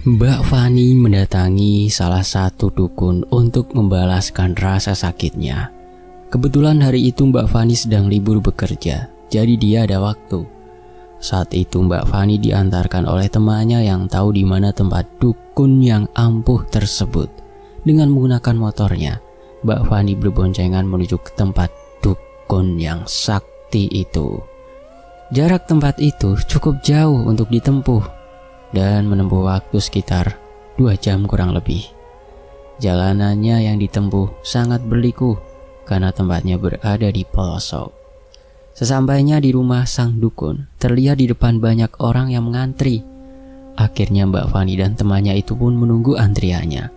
Mbak Fani mendatangi salah satu dukun untuk membalaskan rasa sakitnya. Kebetulan hari itu Mbak Fani sedang libur bekerja, jadi dia ada waktu. Saat itu Mbak Fani diantarkan oleh temannya yang tahu di mana tempat dukun yang ampuh tersebut. Dengan menggunakan motornya, Mbak Fani berboncengan menuju ke tempat dukun yang sakti itu. Jarak tempat itu cukup jauh untuk ditempuh dan menempuh waktu sekitar 2 jam kurang lebih. Jalanannya yang ditempuh sangat berliku karena tempatnya berada di pelosok. Sesampainya di rumah sang dukun, terlihat di depan banyak orang yang mengantri. Akhirnya Mbak Fani dan temannya itu pun menunggu antriannya.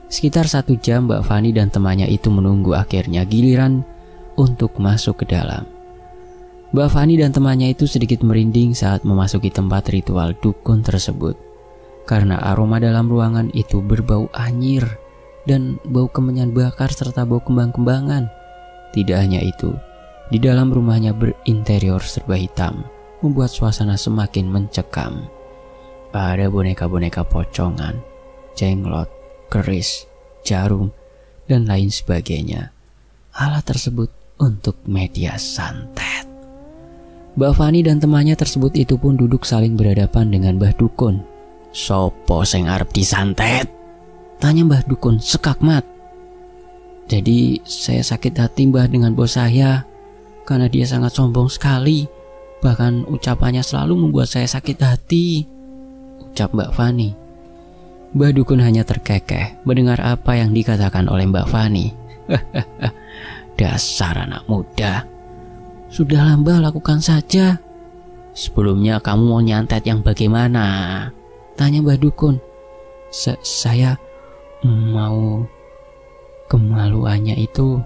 Sekitar 1 jam Mbak Fani dan temannya itu menunggu, akhirnya giliran untuk masuk ke dalam. Mbak Fani dan temannya itu sedikit merinding saat memasuki tempat ritual dukun tersebut, karena aroma dalam ruangan itu berbau anyir dan bau kemenyan bakar serta bau kembang-kembangan. Tidak hanya itu, di dalam rumahnya berinterior serba hitam, membuat suasana semakin mencekam. Ada boneka-boneka pocongan, jenglot, keris, jarum, dan lain sebagainya. Alat tersebut untuk media santet. Mbak Fani dan temannya tersebut itu pun duduk saling berhadapan dengan Mbah Dukun. "Sopo sing arep disantet?" tanya Mbah Dukun sekakmat. "Jadi saya sakit hati Mbah dengan bos saya, karena dia sangat sombong sekali. Bahkan ucapannya selalu membuat saya sakit hati," ucap Mbak Fani. Mbah Dukun hanya terkekeh mendengar apa yang dikatakan oleh Mbak Fani. "Dasar anak muda. Sudahlah Mbah, lakukan saja. Sebelumnya kamu mau nyantet yang bagaimana?" tanya Mbah Dukun. Saya mau kemaluannya itu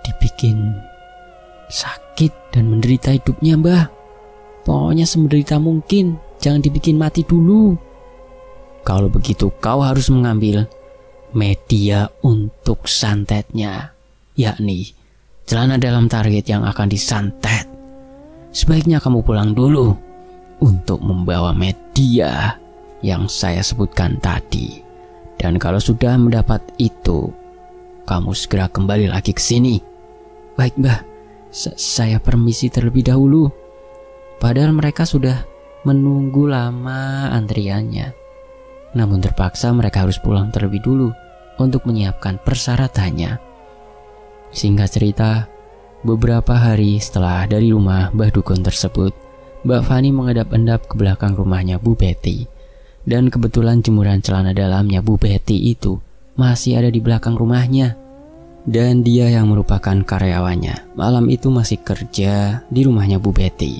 dibikin sakit dan menderita hidupnya Mbah. Pokoknya semenderita mungkin, jangan dibikin mati dulu." "Kalau begitu kau harus mengambil media untuk santetnya, yakni celana dalam target yang akan disantet. Sebaiknya kamu pulang dulu untuk membawa media yang saya sebutkan tadi. Dan kalau sudah mendapat itu, kamu segera kembali lagi ke sini." "Baik Mbah, saya permisi terlebih dahulu." Padahal mereka sudah menunggu lama antriannya. Namun terpaksa mereka harus pulang terlebih dulu untuk menyiapkan persyaratannya. Singkat cerita, beberapa hari setelah dari rumah Mbah Dukun tersebut, Mbak Fani menghadap-endap ke belakang rumahnya Bu Betty. Dan kebetulan jemuran celana dalamnya Bu Betty itu masih ada di belakang rumahnya. Dan dia yang merupakan karyawannya malam itu masih kerja di rumahnya Bu Betty.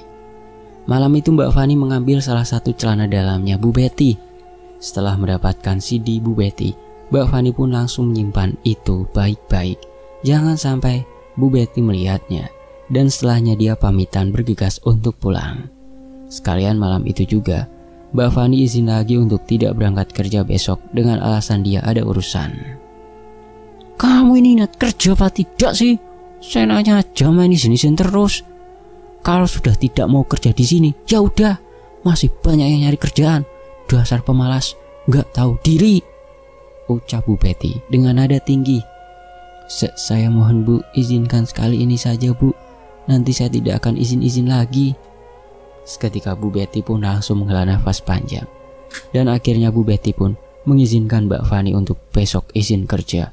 Malam itu Mbak Fani mengambil salah satu celana dalamnya Bu Betty. Setelah mendapatkan CD Bu Betty, Mbak Fani pun langsung menyimpan itu baik-baik. Jangan sampai Bu Betty melihatnya. Dan setelahnya dia pamitan bergegas untuk pulang. Sekalian malam itu juga Mbak Fani izin lagi untuk tidak berangkat kerja besok dengan alasan dia ada urusan. "Kamu ini niat kerja apa tidak sih? Saya nanya aja main izin-izin terus. Kalau sudah tidak mau kerja di sini, ya udah, masih banyak yang nyari kerjaan. Dasar pemalas, nggak tahu diri," ucap Bu Betty dengan nada tinggi. Saya mohon Bu, izinkan sekali ini saja Bu. Nanti saya tidak akan izin-izin lagi." Seketika Bu Betty pun langsung menghela nafas panjang. Dan akhirnya Bu Betty pun mengizinkan Mbak Fani untuk besok izin kerja.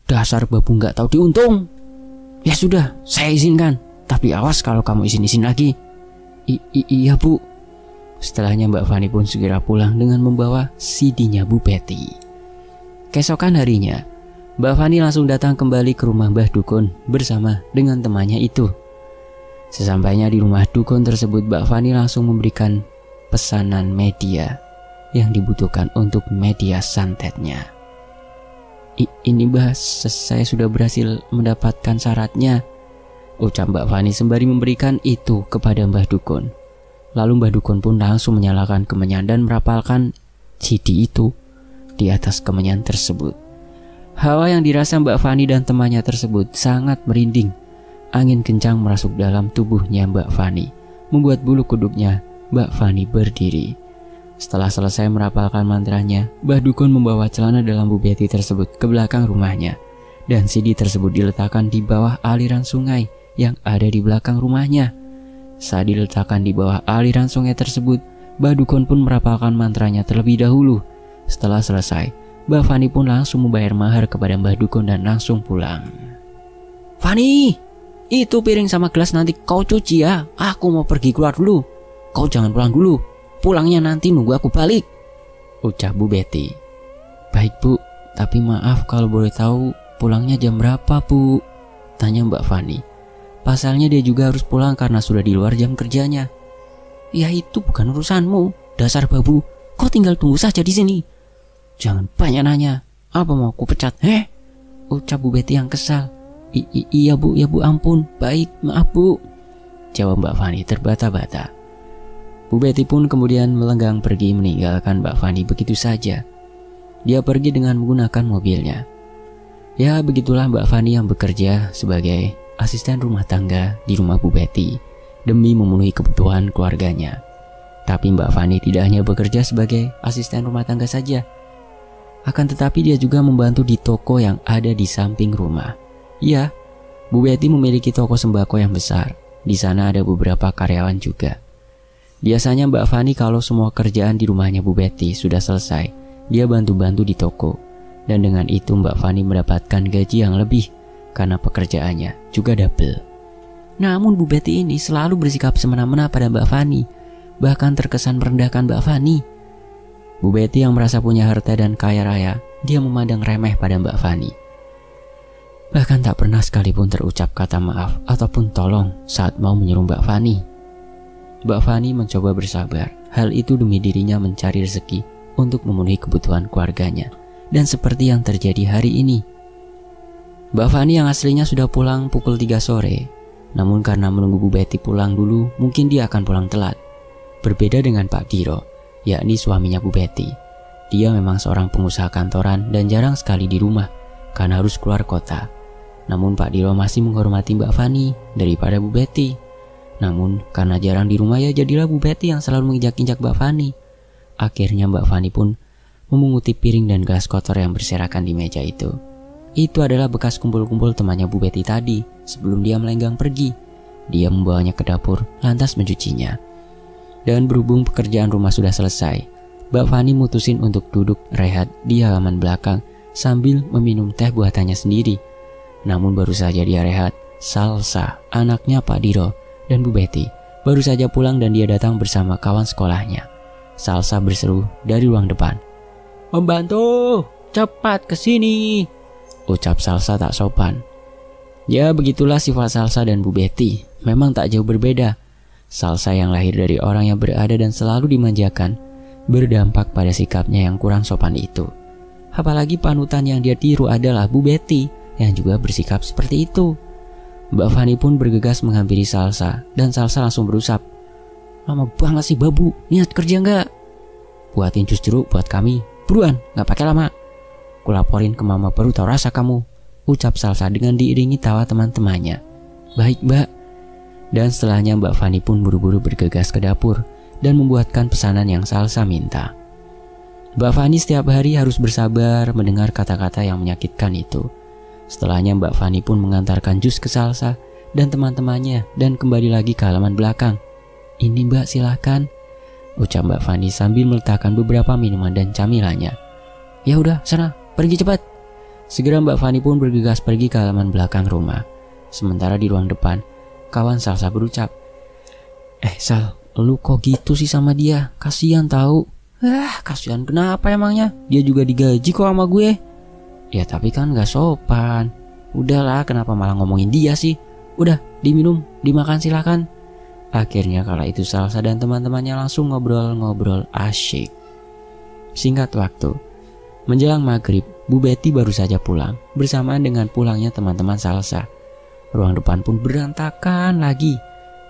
"Dasar babu nggak tahu diuntung. Ya sudah, saya izinkan. Tapi awas kalau kamu izin-izin lagi." Iya Bu." Setelahnya Mbak Fani pun segera pulang dengan membawa CD-nya Bu Betty. Keesokan harinya, Mbak Fani langsung datang kembali ke rumah Mbah Dukun bersama dengan temannya itu. Sesampainya di rumah dukun tersebut, Mbak Fani langsung memberikan pesanan media yang dibutuhkan untuk media santetnya. Ini Mbah, saya sudah berhasil mendapatkan syaratnya," ucap Mbak Fani sembari memberikan itu kepada Mbah Dukun. Lalu Mbah Dukun pun langsung menyalakan kemenyan dan merapalkan CD itu di atas kemenyan tersebut. Hawa yang dirasa Mbak Fani dan temannya tersebut sangat merinding. Angin kencang merasuk dalam tubuhnya Mbak Fani, membuat bulu kuduknya Mbak Fani berdiri. Setelah selesai merapalkan mantranya, Mbah Dukun membawa celana dalam Bu Betty tersebut ke belakang rumahnya. Dan CD tersebut diletakkan di bawah aliran sungai yang ada di belakang rumahnya. Saat diletakkan di bawah aliran sungai tersebut, Mbah Dukun pun merapalkan mantranya terlebih dahulu. Setelah selesai, Mbak Fani pun langsung membayar mahar kepada Mbah Dukun dan langsung pulang. "Fani, itu piring sama gelas nanti kau cuci ya. Aku mau pergi keluar dulu. Kau jangan pulang dulu. Pulangnya nanti nunggu aku balik," ucap Bu Betty. "Baik Bu, tapi maaf kalau boleh tahu pulangnya jam berapa Bu?" tanya Mbak Fani. Pasalnya dia juga harus pulang karena sudah di luar jam kerjanya. "Ya itu bukan urusanmu, dasar babu. Kau tinggal tunggu saja di sini. Jangan banyak nanya. Apa mau aku pecat? Ucap Bu Betty yang kesal. Iya Bu, ya Bu, ampun. Baik, maaf Bu," jawab Mbak Fani terbata-bata. Bu Betty pun kemudian melenggang pergi meninggalkan Mbak Fani begitu saja. Dia pergi dengan menggunakan mobilnya. Ya begitulah Mbak Fani yang bekerja sebagai asisten rumah tangga di rumah Bu Betty demi memenuhi kebutuhan keluarganya. Tapi Mbak Fani tidak hanya bekerja sebagai asisten rumah tangga saja. Akan tetapi dia juga membantu di toko yang ada di samping rumah. Ya, Bu Betty memiliki toko sembako yang besar. Di sana ada beberapa karyawan juga. Biasanya Mbak Fani kalau semua kerjaan di rumahnya Bu Betty sudah selesai, dia bantu-bantu di toko. Dan dengan itu Mbak Fani mendapatkan gaji yang lebih karena pekerjaannya juga double. Namun Bu Betty ini selalu bersikap semena-mena pada Mbak Fani, bahkan terkesan merendahkan Mbak Fani. Bu Betty yang merasa punya harta dan kaya raya, dia memandang remeh pada Mbak Fani. Bahkan tak pernah sekalipun terucap kata maaf ataupun tolong saat mau menyuruh Mbak Fani. Mbak Fani mencoba bersabar, hal itu demi dirinya mencari rezeki untuk memenuhi kebutuhan keluarganya. Dan seperti yang terjadi hari ini, Mbak Fani yang aslinya sudah pulang pukul 3 sore, namun karena menunggu Bu Betty pulang dulu, mungkin dia akan pulang telat. Berbeda dengan Pak Diro, yakni suaminya Bu Betty. Dia memang seorang pengusaha kantoran dan jarang sekali di rumah karena harus keluar kota. Namun Pak Diro masih menghormati Mbak Fani daripada Bu Betty. Namun karena jarang di rumah ya jadilah Bu Betty yang selalu menginjak-injak Mbak Fani. Akhirnya Mbak Fani pun memunguti piring dan gelas kotor yang berserakan di meja itu. Itu adalah bekas kumpul-kumpul temannya Bu Betty tadi sebelum dia melenggang pergi. Dia membawanya ke dapur lantas mencucinya. Dan berhubung pekerjaan rumah sudah selesai, Mbak Fani mutusin untuk duduk rehat di halaman belakang sambil meminum teh buatannya sendiri. Namun baru saja dia rehat, Salsa, anaknya Pak Diro dan Bu Betty baru saja pulang dan dia datang bersama kawan sekolahnya. Salsa berseru dari ruang depan, "Pembantu, cepat ke sini," ucap Salsa tak sopan. Ya begitulah sifat Salsa dan Bu Betty, memang tak jauh berbeda. Salsa yang lahir dari orang yang berada dan selalu dimanjakan, berdampak pada sikapnya yang kurang sopan itu. Apalagi panutan yang dia tiru adalah Bu Betty yang juga bersikap seperti itu. Mbak Fani pun bergegas menghampiri Salsa dan Salsa langsung berusap, "Lama banget sih babu, niat kerja nggak? Buatin jus jeruk buat kami, buruan, nggak pakai lama. Kulaporin ke mama baru tahu rasa kamu," ucap Salsa dengan diiringi tawa teman-temannya. "Baik Mbak." Dan setelahnya Mbak Fani pun buru-buru bergegas ke dapur dan membuatkan pesanan yang Salsa minta. Mbak Fani setiap hari harus bersabar mendengar kata-kata yang menyakitkan itu. Setelahnya Mbak Fani pun mengantarkan jus ke Salsa dan teman-temannya dan kembali lagi ke halaman belakang. "Ini Mbak, silakan," ucap Mbak Fani sambil meletakkan beberapa minuman dan camilannya. "Ya udah, sana, pergi cepat." Segera Mbak Fani pun bergegas pergi ke halaman belakang rumah. Sementara di ruang depan, kawan Salsa berucap, Sal, lu kok gitu sih sama dia? Kasihan tahu." Kasihan kenapa emangnya? Dia juga digaji kok sama gue." "Ya tapi kan gak sopan." "Udahlah, kenapa malah ngomongin dia sih? Udah, diminum, dimakan silakan." Akhirnya kala itu Salsa dan teman-temannya langsung ngobrol-ngobrol asyik. Singkat waktu, menjelang maghrib, Bu Betty baru saja pulang bersamaan dengan pulangnya teman-teman Salsa. Ruang depan pun berantakan lagi,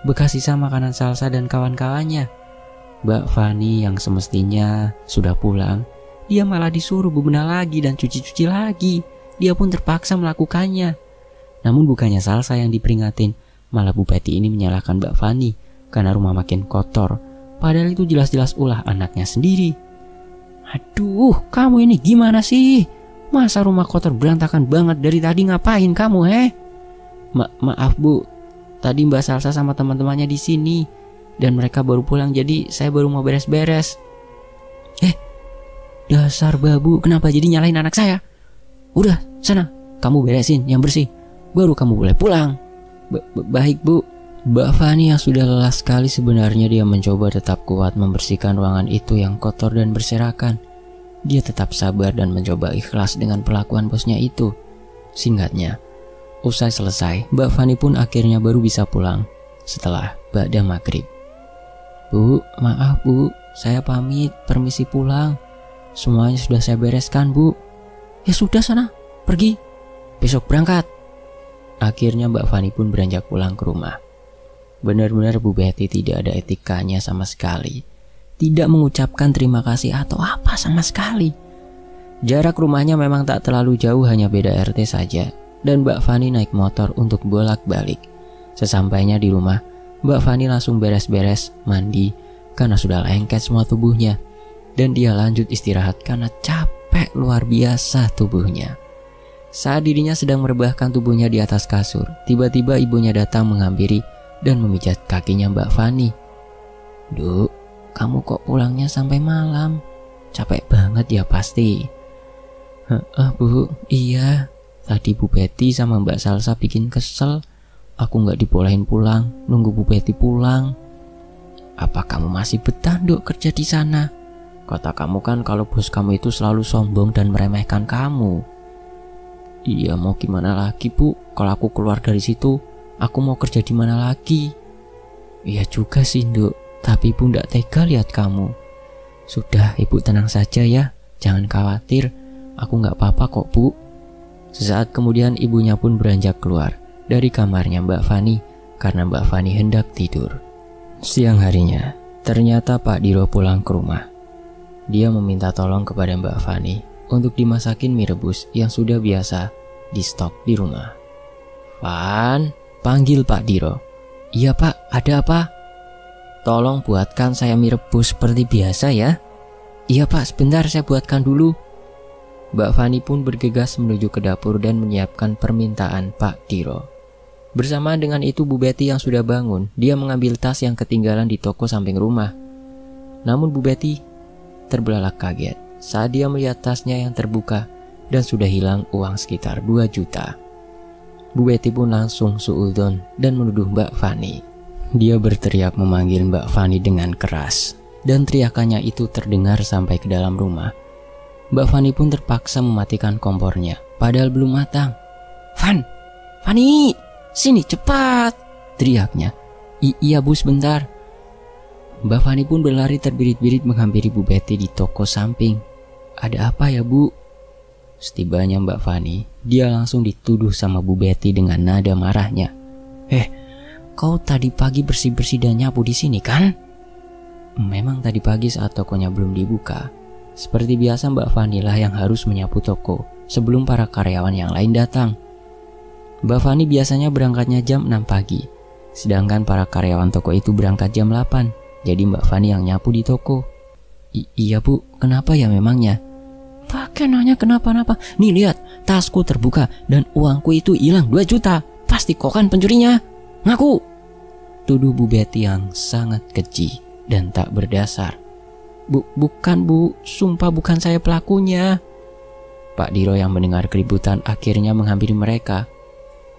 bekas sisa makanan Salsa dan kawan-kawannya. Mbak Fani yang semestinya sudah pulang, dia malah disuruh bebenah lagi dan cuci-cuci lagi. Dia pun terpaksa melakukannya. Namun bukannya Salsa yang diperingatin, malah Bu Betty ini menyalahkan Mbak Fani karena rumah makin kotor. Padahal itu jelas-jelas ulah anaknya sendiri. Aduh, kamu ini gimana sih? Masa rumah kotor berantakan banget, dari tadi ngapain kamu, Maaf Bu, tadi Mbak Salsa sama teman-temannya di sini dan mereka baru pulang, jadi saya baru mau beres-beres. Dasar babu, kenapa jadi nyalahin anak saya? Udah, sana, kamu beresin yang bersih, baru kamu boleh pulang. Baik Bu. Mbak Fani yang sudah lelah sekali, sebenarnya dia mencoba tetap kuat membersihkan ruangan itu yang kotor dan berserakan. Dia tetap sabar dan mencoba ikhlas dengan perlakuan bosnya itu. Singkatnya, usai selesai, Mbak Fani pun akhirnya baru bisa pulang setelah ba'da maghrib. Bu, maaf Bu, saya pamit, permisi pulang. Semuanya sudah saya bereskan Bu. Ya sudah sana, pergi, besok berangkat. Akhirnya Mbak Fani pun beranjak pulang ke rumah. Benar-benar Bu Betty tidak ada etikanya sama sekali. Tidak mengucapkan terima kasih atau apa sama sekali. Jarak rumahnya memang tak terlalu jauh, hanya beda RT saja. Dan Mbak Fani naik motor untuk bolak-balik. Sesampainya di rumah, Mbak Fani langsung beres-beres, mandi, karena sudah lengket semua tubuhnya. Dan dia lanjut istirahat karena capek luar biasa tubuhnya. Saat dirinya sedang merebahkan tubuhnya di atas kasur, tiba-tiba ibunya datang menghampiri dan memijat kakinya Mbak Fani. Duk, kamu kok pulangnya sampai malam? Capek banget ya pasti. Bu, iya. Tadi Bu Betty sama Mbak Salsa bikin kesel. Aku gak dibolehin pulang, nunggu Bu Betty pulang. Apa kamu masih betah Duk kerja di sana? Kata kamu kan kalau bos kamu itu selalu sombong dan meremehkan kamu. Iya, mau gimana lagi Bu? Kalau aku keluar dari situ, aku mau kerja di mana lagi? Iya juga sih Duk, tapi Ibu ndak tega lihat kamu. Sudah, Ibu tenang saja ya, jangan khawatir, aku nggak apa-apa kok Bu. Sesaat kemudian ibunya pun beranjak keluar dari kamarnya Mbak Fani karena Mbak Fani hendak tidur. Siang harinya, ternyata Pak Diro pulang ke rumah. Dia meminta tolong kepada Mbak Fani untuk dimasakin mie rebus yang sudah biasa di stok di rumah. Fan, panggil Pak Diro. Iya Pak, ada apa? Tolong buatkan saya mie rebus seperti biasa ya. Iya Pak, sebentar saya buatkan dulu. Mbak Fani pun bergegas menuju ke dapur dan menyiapkan permintaan Pak Diro. Bersamaan dengan itu Bu Betty yang sudah bangun, dia mengambil tas yang ketinggalan di toko samping rumah. Namun Bu Betty terbelalak kaget saat dia melihat tasnya yang terbuka dan sudah hilang uang sekitar 2 juta. Bu Betty pun langsung suudzon dan menuduh Mbak Fani. Dia berteriak memanggil Mbak Fani dengan keras, dan teriakannya itu terdengar sampai ke dalam rumah. Mbak Fani pun terpaksa mematikan kompornya, padahal belum matang. Fani, sini cepat, teriaknya. Iya Bu, sebentar. Mbak Fani pun berlari terbirit-birit menghampiri Bu Betty di toko samping. Ada apa ya Bu? Setibanya Mbak Fani, dia langsung dituduh sama Bu Betty dengan nada marahnya. Kau tadi pagi bersih-bersih dan nyapu di sini kan? Memang tadi pagi saat tokonya belum dibuka. Seperti biasa Mbak Fani lah yang harus menyapu toko sebelum para karyawan yang lain datang. Mbak Fani biasanya berangkatnya jam 6 pagi, sedangkan para karyawan toko itu berangkat jam 8. Jadi Mbak Fani yang nyapu di toko. Iya Bu, kenapa ya memangnya? Pakai nanya kenapa-napa. Nih lihat, tasku terbuka dan uangku itu hilang 2 juta. Pasti kau kan pencurinya. Ngaku! Tuduh Bu Betty yang sangat keji dan tak berdasar. Bukan Bu, sumpah bukan saya pelakunya. Pak Diro yang mendengar keributan akhirnya menghampiri mereka.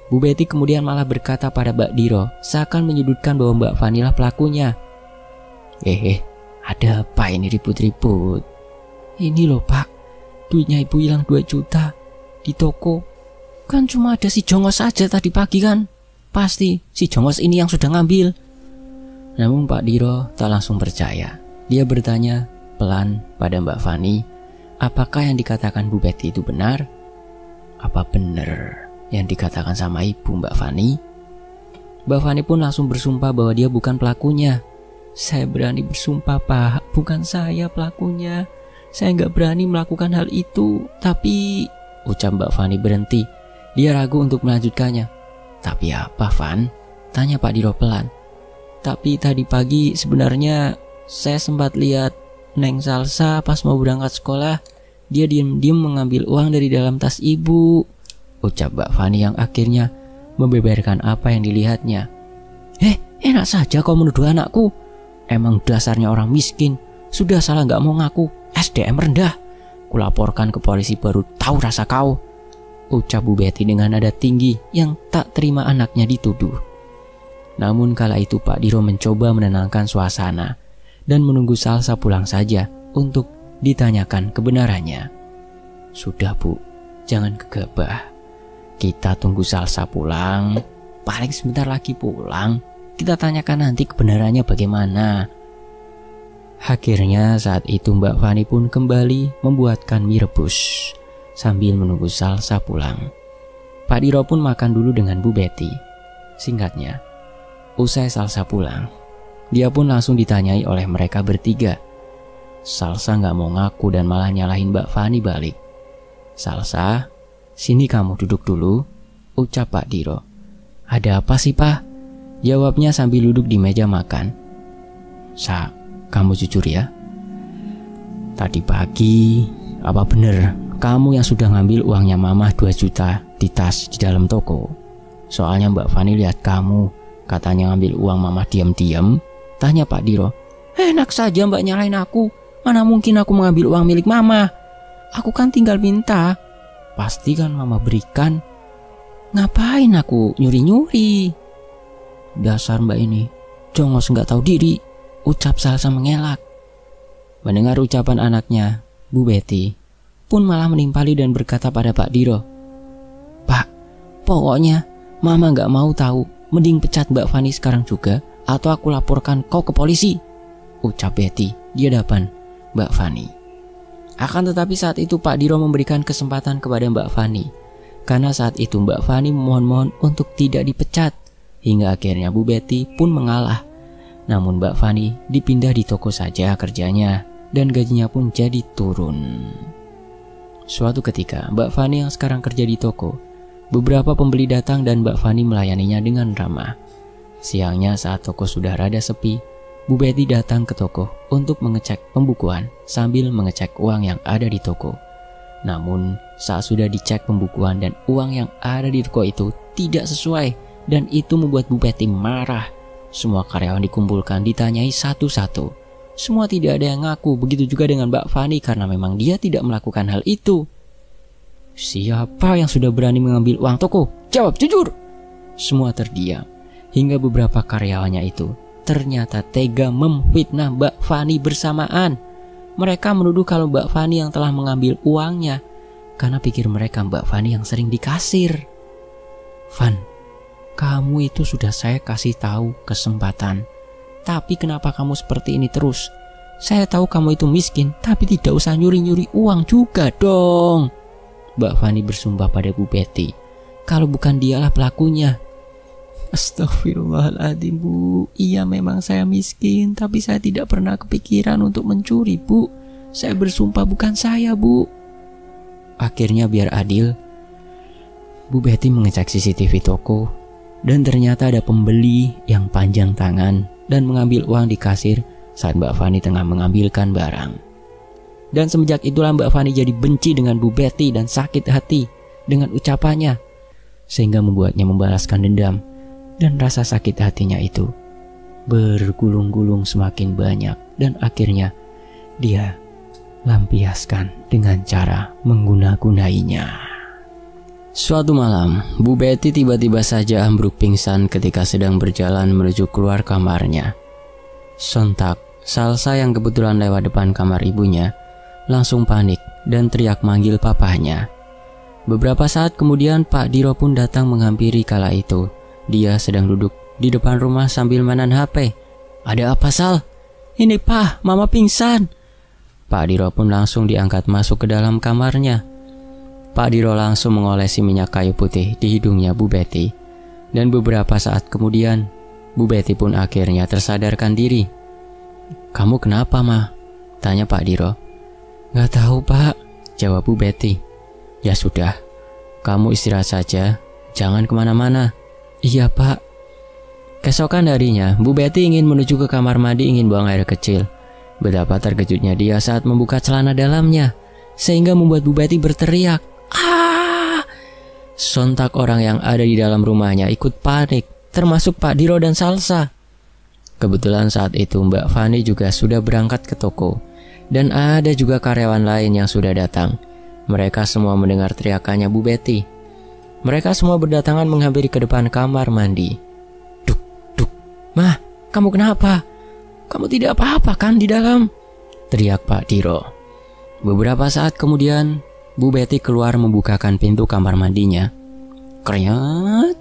Bu Betty kemudian malah berkata pada Mbak Diro seakan menyudutkan bahwa Mbak Fani lah pelakunya. Ada apa ini ribut-ribut? Ini loh Pak, duitnya Ibu hilang 2 juta di toko. Kan cuma ada si Jongos saja tadi pagi kan? Pasti si Jongos ini yang sudah ngambil. Namun Pak Diro tak langsung percaya. Dia bertanya pelan pada Mbak Fani, apakah yang dikatakan Bu Betty itu benar? Apa benar yang dikatakan sama Ibu Mbak Fani? Mbak Fani pun langsung bersumpah bahwa dia bukan pelakunya. Saya berani bersumpah Pak, bukan saya pelakunya. Saya nggak berani melakukan hal itu. Tapi, ucap Mbak Fani berhenti. Dia ragu untuk melanjutkannya. Tapi apa Van? Tanya Pak Diro pelan. Tapi tadi pagi sebenarnya Saya sempat lihat Neng Salsa pas mau berangkat sekolah. Dia diam-diam mengambil uang dari dalam tas ibu, ucap Mbak Fani yang akhirnya membeberkan apa yang dilihatnya. Enak saja kau menuduh anakku. Emang dasarnya orang miskin. Sudah salah gak mau ngaku. SDM rendah. Kulaporkan ke polisi baru tahu rasa kau, ucap Bu Betty dengan nada tinggi yang tak terima anaknya dituduh. Namun kala itu Pak Diro mencoba menenangkan suasana dan menunggu Salsa pulang saja untuk ditanyakan kebenarannya. Sudah Bu, jangan gegabah. Kita tunggu Salsa pulang. Paling sebentar lagi pulang. Kita tanyakan nanti kebenarannya bagaimana. Akhirnya saat itu Mbak Fani pun kembali membuatkan mie rebus sambil menunggu Salsa pulang. Pak Diro pun makan dulu dengan Bu Betty. Singkatnya, usai Salsa pulang, dia pun langsung ditanyai oleh mereka bertiga. Salsa gak mau ngaku dan malah nyalahin Mbak Fani balik. Salsa, sini kamu duduk dulu, ucap Pak Diro. Ada apa sih Pak? Jawabnya sambil duduk di meja makan. Kamu jujur ya. Tadi pagi, apa bener kamu yang sudah ngambil uangnya Mama 2 juta di tas di dalam toko? Soalnya Mbak Fani lihat kamu, katanya ngambil uang Mama diam-diam. Tanya Pak Diro. Enak saja Mbak nyalain aku. Mana mungkin aku mengambil uang milik Mama. Aku kan tinggal minta. Pasti kan Mama berikan. Ngapain aku nyuri-nyuri? Dasar Mbak ini jongos gak tahu diri, ucap Salsa mengelak. Mendengar ucapan anaknya, Bu Betty pun malah menimpali dan berkata pada Pak Diro, Pak, pokoknya Mama gak mau tahu. Mending pecat Mbak Fani sekarang juga, atau aku laporkan kau ke polisi, ucap Betty di hadapan Mbak Fani. Akan tetapi saat itu Pak Diro memberikan kesempatan kepada Mbak Fani, karena saat itu Mbak Fani memohon-mohon untuk tidak dipecat. Hingga akhirnya Bu Betty pun mengalah. Namun Mbak Fani dipindah di toko saja kerjanya, dan gajinya pun jadi turun. Suatu ketika Mbak Fani yang sekarang kerja di toko, beberapa pembeli datang dan Mbak Fani melayaninya dengan ramah. Siangnya saat toko sudah rada sepi, Bu Betty datang ke toko untuk mengecek pembukuan sambil mengecek uang yang ada di toko. Namun saat sudah dicek pembukuan dan uang yang ada di toko itu tidak sesuai, dan itu membuat Bu Betty marah. Semua karyawan dikumpulkan ditanyai satu-satu. Semua tidak ada yang ngaku, begitu juga dengan Mbak Fani karena memang dia tidak melakukan hal itu. Siapa yang sudah berani mengambil uang toko? Jawab jujur! Semua terdiam, hingga beberapa karyawannya itu ternyata tega memfitnah Mbak Fani bersamaan. Mereka menuduh kalau Mbak Fani yang telah mengambil uangnya, karena pikir mereka Mbak Fani yang sering dikasir. Van, kamu itu sudah saya kasih tahu kesempatan, tapi kenapa kamu seperti ini terus? Saya tahu kamu itu miskin, tapi tidak usah nyuri-nyuri uang juga dong. Mbak Fani bersumpah pada Bu Betty kalau bukan dialah pelakunya. Astagfirullahaladzim Bu, iya memang saya miskin, tapi saya tidak pernah kepikiran untuk mencuri Bu. Saya bersumpah bukan saya Bu. Akhirnya biar adil, Bu Betty mengecek CCTV toko, dan ternyata ada pembeli yang panjang tangan dan mengambil uang di kasir saat Mbak Fani tengah mengambilkan barang. Dan semenjak itulah Mbak Fani jadi benci dengan Bu Betty dan sakit hati dengan ucapannya, sehingga membuatnya membalaskan dendam. Dan rasa sakit hatinya itu bergulung-gulung semakin banyak, dan akhirnya dia lampiaskan dengan cara mengguna-gunainya. Suatu malam, Bu Betty tiba-tiba saja ambruk pingsan ketika sedang berjalan menuju keluar kamarnya. Sontak, Salsa yang kebetulan lewat depan kamar ibunya langsung panik dan teriak manggil papahnya. Beberapa saat kemudian Pak Diro pun datang menghampiri kala itu. Dia sedang duduk di depan rumah sambil mainan HP. Ada apa Sal? Ini Pak, Mama pingsan. Pak Diro pun langsung diangkat masuk ke dalam kamarnya. Pak Diro langsung mengolesi minyak kayu putih di hidungnya Bu Betty. Dan beberapa saat kemudian, Bu Betty pun akhirnya tersadarkan diri. Kamu kenapa Ma? Tanya Pak Diro. Gak tahu Pak, jawab Bu Betty. Ya sudah, kamu istirahat saja, jangan kemana-mana. Iya Pak. Keesokan harinya, Bu Betty ingin menuju ke kamar mandi ingin buang air kecil. Betapa terkejutnya dia saat membuka celana dalamnya, sehingga membuat Bu Betty berteriak, "Ah!" Sontak orang yang ada di dalam rumahnya ikut panik, termasuk Pak Diro dan Salsa. Kebetulan saat itu Mbak Fani juga sudah berangkat ke toko, dan ada juga karyawan lain yang sudah datang. Mereka semua mendengar teriakannya Bu Betty. Mereka semua berdatangan menghampiri ke depan kamar mandi. "Duk, duk, Mah, kamu kenapa? Kamu tidak apa-apa kan di dalam?" teriak Pak Diro. Beberapa saat kemudian, Bu Betty keluar membukakan pintu kamar mandinya. Krenyat.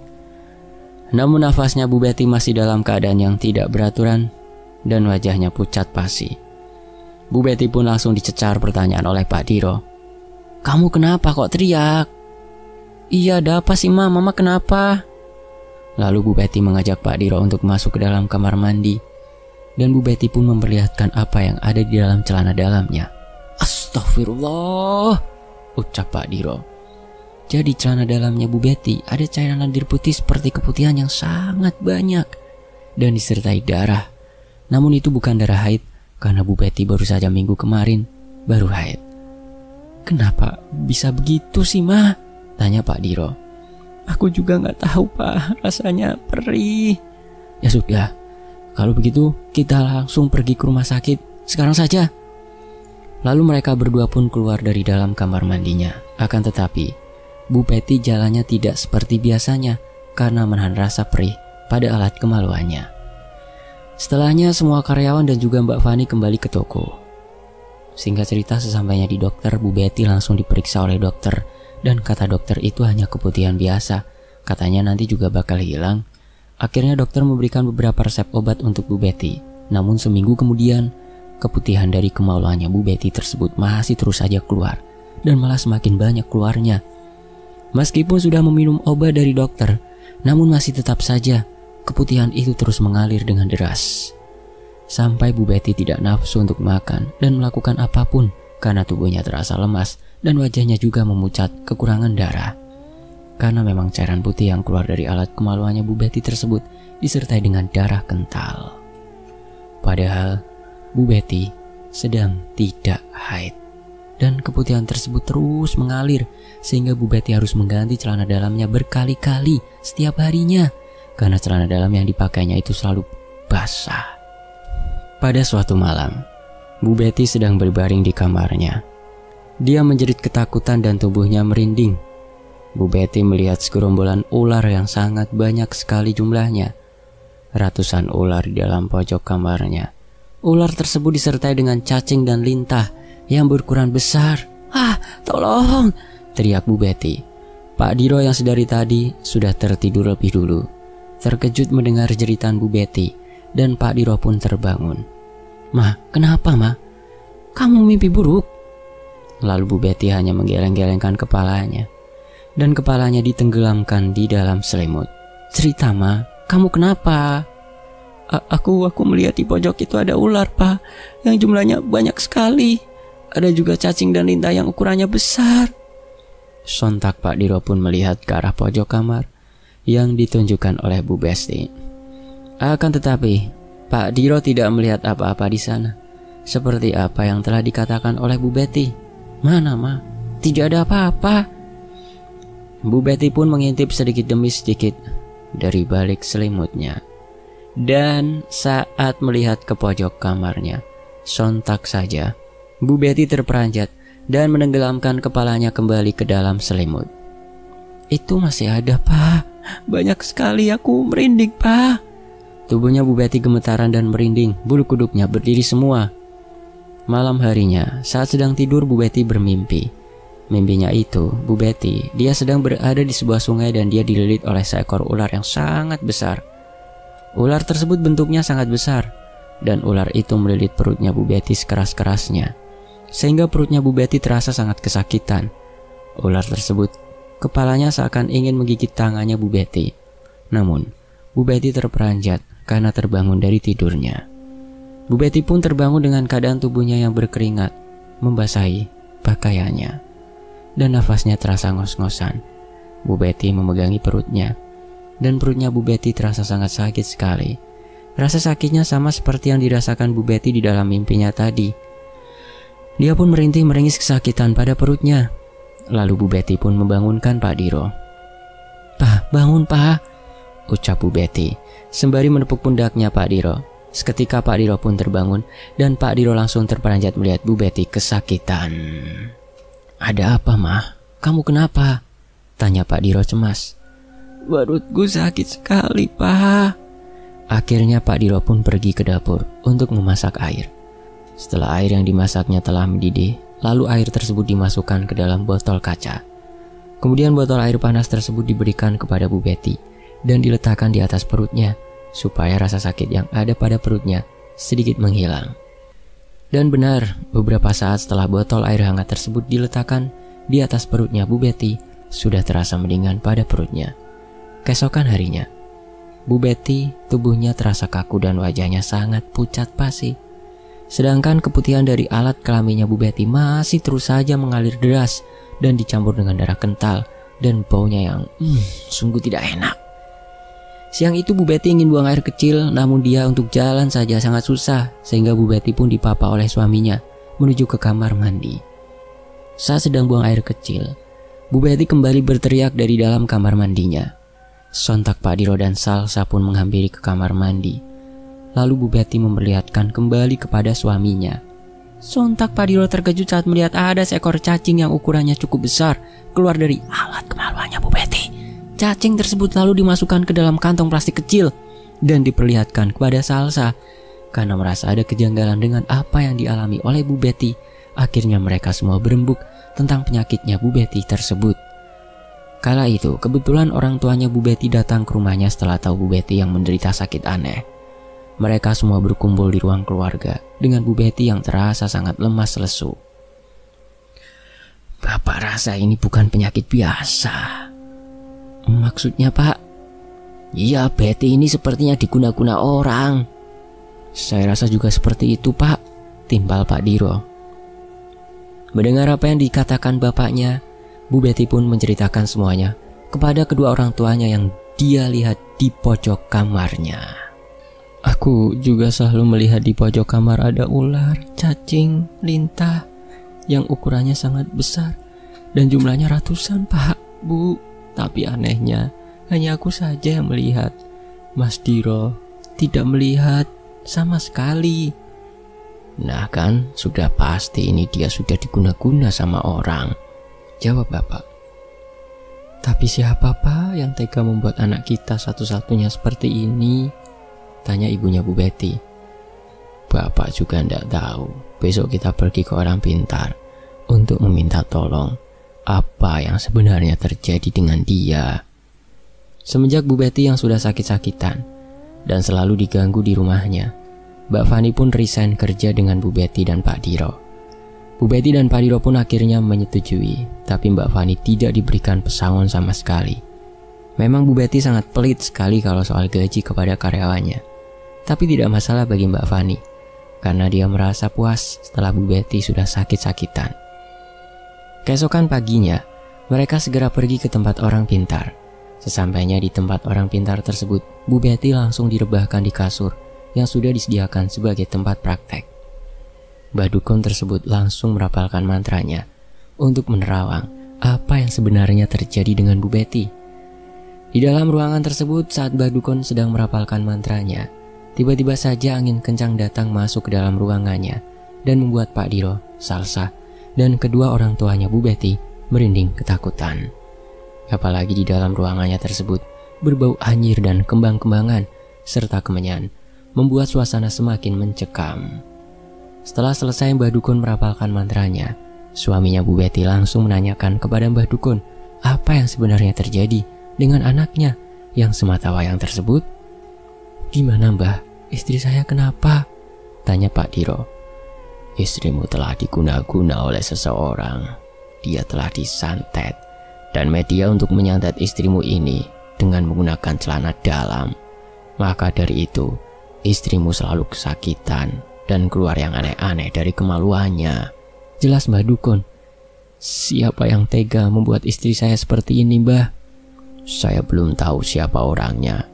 Namun nafasnya Bu Betty masih dalam keadaan yang tidak beraturan dan wajahnya pucat pasi. Bu Betty pun langsung dicecar pertanyaan oleh Pak Diro. "Kamu kenapa kok teriak?" "Iya, ada apa sih Mama kenapa?" Lalu Bu Betty mengajak Pak Diro untuk masuk ke dalam kamar mandi, dan Bu Betty pun memperlihatkan apa yang ada di dalam celana dalamnya. "Astagfirullah," ucap Pak Diro. Jadi celana dalamnya Bu Betty ada cairan lendir putih seperti keputihan yang sangat banyak dan disertai darah. Namun itu bukan darah haid, karena Bu Betty baru saja minggu kemarin baru haid. "Kenapa bisa begitu sih Ma?" tanya Pak Diro. "Aku juga nggak tahu Pak, rasanya perih." "Ya sudah, kalau begitu kita langsung pergi ke rumah sakit sekarang saja." Lalu mereka berdua pun keluar dari dalam kamar mandinya. Akan tetapi, Bu Betty jalannya tidak seperti biasanya karena menahan rasa perih pada alat kemaluannya. Setelahnya semua karyawan dan juga Mbak Fani kembali ke toko. Singkat cerita, sesampainya di dokter, Bu Betty langsung diperiksa oleh dokter. Dan kata dokter itu hanya keputihan biasa. Katanya nanti juga bakal hilang. Akhirnya dokter memberikan beberapa resep obat untuk Bu Betty. Namun seminggu kemudian, keputihan dari kemaluannya Bu Betty tersebut masih terus saja keluar, dan malah semakin banyak keluarnya. Meskipun sudah meminum obat dari dokter, namun masih tetap saja keputihan itu terus mengalir dengan deras. Sampai Bu Betty tidak nafsu untuk makan dan melakukan apapun karena tubuhnya terasa lemas dan wajahnya juga memucat kekurangan darah. Karena memang cairan putih yang keluar dari alat kemaluannya Bu Betty tersebut disertai dengan darah kental. Padahal Bu Betty sedang tidak haid, dan keputihan tersebut terus mengalir sehingga Bu Betty harus mengganti celana dalamnya berkali-kali setiap harinya karena celana dalam yang dipakainya itu selalu basah. Pada suatu malam, Bu Betty sedang berbaring di kamarnya. Dia menjerit ketakutan dan tubuhnya merinding. Bu Betty melihat segerombolan ular yang sangat banyak sekali jumlahnya. Ratusan ular di dalam pojok kamarnya. Ular tersebut disertai dengan cacing dan lintah yang berukuran besar. "Ah, tolong!" teriak Bu Betty. Pak Diro yang sedari tadi sudah tertidur lebih dulu. Terkejut mendengar jeritan Bu Betty, dan Pak Diro pun terbangun. "Ma, kenapa Ma? Kamu mimpi buruk?" Lalu Bu Betty hanya menggeleng-gelengkan kepalanya, dan kepalanya ditenggelamkan di dalam selimut. "Cerita Ma, kamu kenapa?" Aku melihat di pojok itu ada ular Pak, yang jumlahnya banyak sekali. Ada juga cacing dan lintah yang ukurannya besar." Sontak Pak Diro pun melihat ke arah pojok kamar yang ditunjukkan oleh Bu Betty. Akan tetapi Pak Diro tidak melihat apa-apa di sana, seperti apa yang telah dikatakan oleh Bu Betty. "Mana Ma? Tidak ada apa-apa." Bu Betty pun mengintip sedikit demi sedikit dari balik selimutnya. Dan saat melihat ke pojok kamarnya, sontak saja Bu Betty terperanjat dan menenggelamkan kepalanya kembali ke dalam selimut. "Itu masih ada Pak, banyak sekali, aku merinding Pak." Tubuhnya Bu Betty gemetaran dan merinding, bulu kuduknya berdiri semua. Malam harinya, saat sedang tidur Bu Betty bermimpi. Mimpinya itu, Bu Betty, dia sedang berada di sebuah sungai dan dia dililit oleh seekor ular yang sangat besar. Ular tersebut bentuknya sangat besar, dan ular itu melilit perutnya Bu Betty sekeras-kerasnya, sehingga perutnya Bu Betty terasa sangat kesakitan. Ular tersebut, kepalanya seakan ingin menggigit tangannya Bu Betty. Namun, Bu Betty terperanjat karena terbangun dari tidurnya. Bu Betty pun terbangun dengan keadaan tubuhnya yang berkeringat, membasahi pakaiannya, dan nafasnya terasa ngos-ngosan. Bu Betty memegangi perutnya, dan perutnya Bu Betty terasa sangat sakit sekali. Rasa sakitnya sama seperti yang dirasakan Bu Betty di dalam mimpinya tadi. Dia pun merintih-meringis kesakitan pada perutnya. Lalu Bu Betty pun membangunkan Pak Diro. "Pak, bangun Pak," ucap Bu Betty sembari menepuk pundaknya Pak Diro. Seketika Pak Diro pun terbangun dan Pak Diro langsung terperanjat melihat Bu Betty kesakitan. "Ada apa, Mah? Kamu kenapa?" tanya Pak Diro cemas. "Perutku sakit sekali, Pak." Akhirnya Pak Diro pun pergi ke dapur untuk memasak air. Setelah air yang dimasaknya telah mendidih, lalu air tersebut dimasukkan ke dalam botol kaca. Kemudian botol air panas tersebut diberikan kepada Bu Betty dan diletakkan di atas perutnya supaya rasa sakit yang ada pada perutnya sedikit menghilang. Dan benar, beberapa saat setelah botol air hangat tersebut diletakkan di atas perutnya Bu Betty, sudah terasa mendingan pada perutnya. Keesokan harinya, Bu Betty tubuhnya terasa kaku dan wajahnya sangat pucat pasi. Sedangkan keputihan dari alat kelaminnya Bu Betty masih terus saja mengalir deras dan dicampur dengan darah kental dan baunya yang sungguh tidak enak. Siang itu Bu Betty ingin buang air kecil, namun dia untuk jalan saja sangat susah, sehingga Bu Betty pun dipapa oleh suaminya menuju ke kamar mandi. Saat sedang buang air kecil, Bu Betty kembali berteriak dari dalam kamar mandinya. Sontak Pak Diro dan Salsa pun menghampiri ke kamar mandi. Lalu Bu Betty memperlihatkan kembali kepada suaminya. Sontak Pak Diro terkejut saat melihat ada seekor cacing yang ukurannya cukup besar keluar dari alat kemaluannya Bu Betty. Cacing tersebut lalu dimasukkan ke dalam kantong plastik kecil dan diperlihatkan kepada Salsa. Karena merasa ada kejanggalan dengan apa yang dialami oleh Bu Betty, akhirnya mereka semua berembuk tentang penyakitnya Bu Betty tersebut. Kala itu, kebetulan orang tuanya Bu Betty datang ke rumahnya setelah tahu Bu Betty yang menderita sakit aneh. Mereka semua berkumpul di ruang keluarga dengan Bu Betty yang terasa sangat lemas lesu. "Bapak rasa ini bukan penyakit biasa." "Maksudnya, Pak?" "Iya, Betty ini sepertinya diguna-guna orang." "Saya rasa juga seperti itu, Pak," timpal Pak Diro. Mendengar apa yang dikatakan bapaknya, Bu Betty pun menceritakan semuanya kepada kedua orang tuanya yang dia lihat di pojok kamarnya. "Aku juga selalu melihat di pojok kamar ada ular, cacing, lintah yang ukurannya sangat besar dan jumlahnya ratusan, Pak, Bu. Tapi anehnya, hanya aku saja yang melihat. Mas Diro tidak melihat sama sekali." "Nah kan, sudah pasti ini dia sudah diguna-guna sama orang," jawab bapak. "Tapi siapa Pak yang tega membuat anak kita satu-satunya seperti ini?" tanya ibunya Bu Betty. "Bapak juga tidak tahu. Besok kita pergi ke orang pintar untuk meminta tolong apa yang sebenarnya terjadi dengan dia." Semenjak Bu Betty yang sudah sakit-sakitan dan selalu diganggu di rumahnya, Mbak Fani pun resign kerja dengan Bu Betty dan Pak Diro. Bu Betty dan Pak Diro pun akhirnya menyetujui, tapi Mbak Fani tidak diberikan pesangon sama sekali. Memang Bu Betty sangat pelit sekali kalau soal gaji kepada karyawannya. Tapi tidak masalah bagi Mbak Fani, karena dia merasa puas setelah Bu Betty sudah sakit-sakitan. Keesokan paginya, mereka segera pergi ke tempat orang pintar. Sesampainya di tempat orang pintar tersebut, Bu Betty langsung direbahkan di kasur yang sudah disediakan sebagai tempat praktek. Mbak Dukun tersebut langsung merapalkan mantranya untuk menerawang apa yang sebenarnya terjadi dengan Bu Betty. Di dalam ruangan tersebut, saat Mbak Dukun sedang merapalkan mantranya, tiba-tiba saja angin kencang datang masuk ke dalam ruangannya dan membuat Pak Diro, Salsa, dan kedua orang tuanya Bu Betty merinding ketakutan. Apalagi di dalam ruangannya tersebut berbau anyir dan kembang-kembangan serta kemenyan, membuat suasana semakin mencekam. Setelah selesai Mbah Dukun merapalkan mantranya, suaminya Bu Betty langsung menanyakan kepada Mbah Dukun apa yang sebenarnya terjadi dengan anaknya yang sematawayang tersebut. "Gimana Mbah, istri saya kenapa?" tanya Pak Diro. "Istrimu telah diguna-guna oleh seseorang. Dia telah disantet dan media untuk menyantet istrimu ini dengan menggunakan celana dalam. Maka dari itu, istrimu selalu kesakitan dan keluar yang aneh-aneh dari kemaluannya," jelas Mbah Dukun. "Siapa yang tega membuat istri saya seperti ini, Mbah?" "Saya belum tahu siapa orangnya.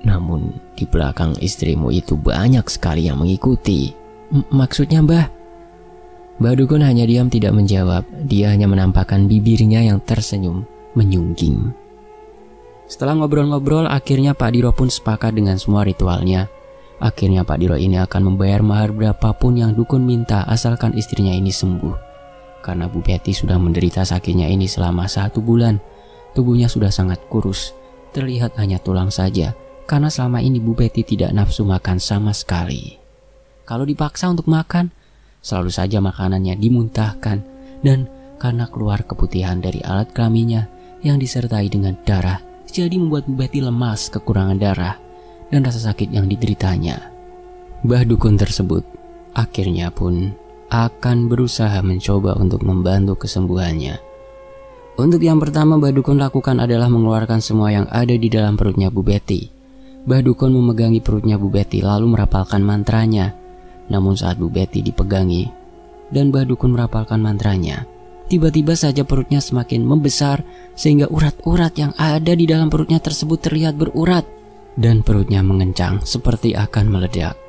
Namun di belakang istrimu itu banyak sekali yang mengikuti. Maksudnya Mbah? Mbah Dukun hanya diam tidak menjawab. Dia hanya menampakkan bibirnya yang tersenyum menyungging. Setelah ngobrol-ngobrol, akhirnya Pak Diro pun sepakat dengan semua ritualnya. Akhirnya Pak Diro ini akan membayar mahar berapapun yang Dukun minta asalkan istrinya ini sembuh. Karena Bu Betty sudah menderita sakitnya ini selama 1 bulan. Tubuhnya sudah sangat kurus, terlihat hanya tulang saja. Karena selama ini Bu Betty tidak nafsu makan sama sekali. Kalau dipaksa untuk makan, selalu saja makanannya dimuntahkan. Dan karena keluar keputihan dari alat kelaminnya yang disertai dengan darah, jadi membuat Bu Betty lemas, kekurangan darah, dan rasa sakit yang dideritanya. Mbah Dukun tersebut akhirnya pun akan berusaha mencoba untuk membantu kesembuhannya. Untuk yang pertama Mbah Dukun lakukan adalah mengeluarkan semua yang ada di dalam perutnya Bu Betty. Mbah Dukun memegangi perutnya Bu Betty lalu merapalkan mantranya. Namun saat Bu Betty dipegangi dan Mbah Dukun merapalkan mantranya, tiba-tiba saja perutnya semakin membesar sehingga urat-urat yang ada di dalam perutnya tersebut terlihat berurat dan perutnya mengencang seperti akan meledak.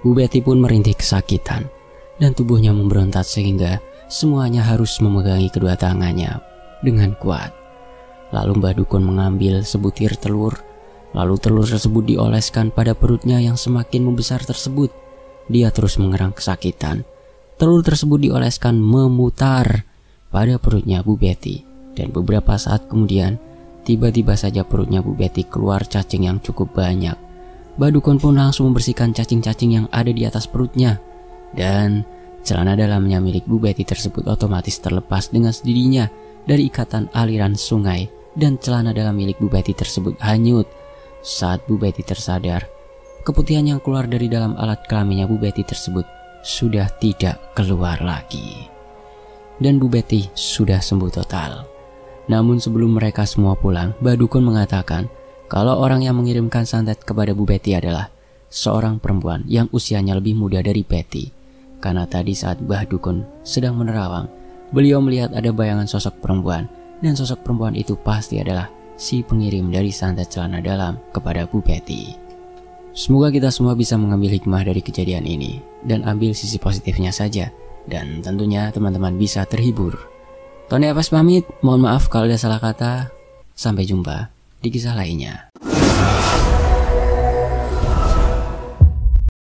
Bu Betty pun merintih kesakitan dan tubuhnya memberontak sehingga semuanya harus memegangi kedua tangannya dengan kuat. Lalu Mbah Dukun mengambil sebutir telur. Lalu telur tersebut dioleskan pada perutnya yang semakin membesar tersebut. Dia terus mengerang kesakitan. Telur tersebut dioleskan memutar pada perutnya Bu Betty. Dan beberapa saat kemudian, tiba-tiba saja perutnya Bu Betty keluar cacing yang cukup banyak. Mbah Dukun pun langsung membersihkan cacing-cacing yang ada di atas perutnya. Dan celana dalamnya milik Bu Betty tersebut otomatis terlepas dengan sendirinya dari ikatan aliran sungai. Dan celana dalam milik Bu Betty tersebut hanyut. Saat Bu Betty tersadar, keputihan yang keluar dari dalam alat kelaminnya Bu Betty tersebut sudah tidak keluar lagi. Dan Bu Betty sudah sembuh total. Namun sebelum mereka semua pulang, Mbah Dukun mengatakan kalau orang yang mengirimkan santet kepada Bu Betty adalah seorang perempuan yang usianya lebih muda dari Betty. Karena tadi saat Mbah Dukun sedang menerawang, beliau melihat ada bayangan sosok perempuan. Dan sosok perempuan itu pasti adalah si pengirim dari santet celana dalam kepada Bu Betty. Semoga kita semua bisa mengambil hikmah dari kejadian ini dan ambil sisi positifnya saja. Dan tentunya teman-teman bisa terhibur. Tony Apas pamit, mohon maaf kalau ada salah kata. Sampai jumpa di kisah lainnya.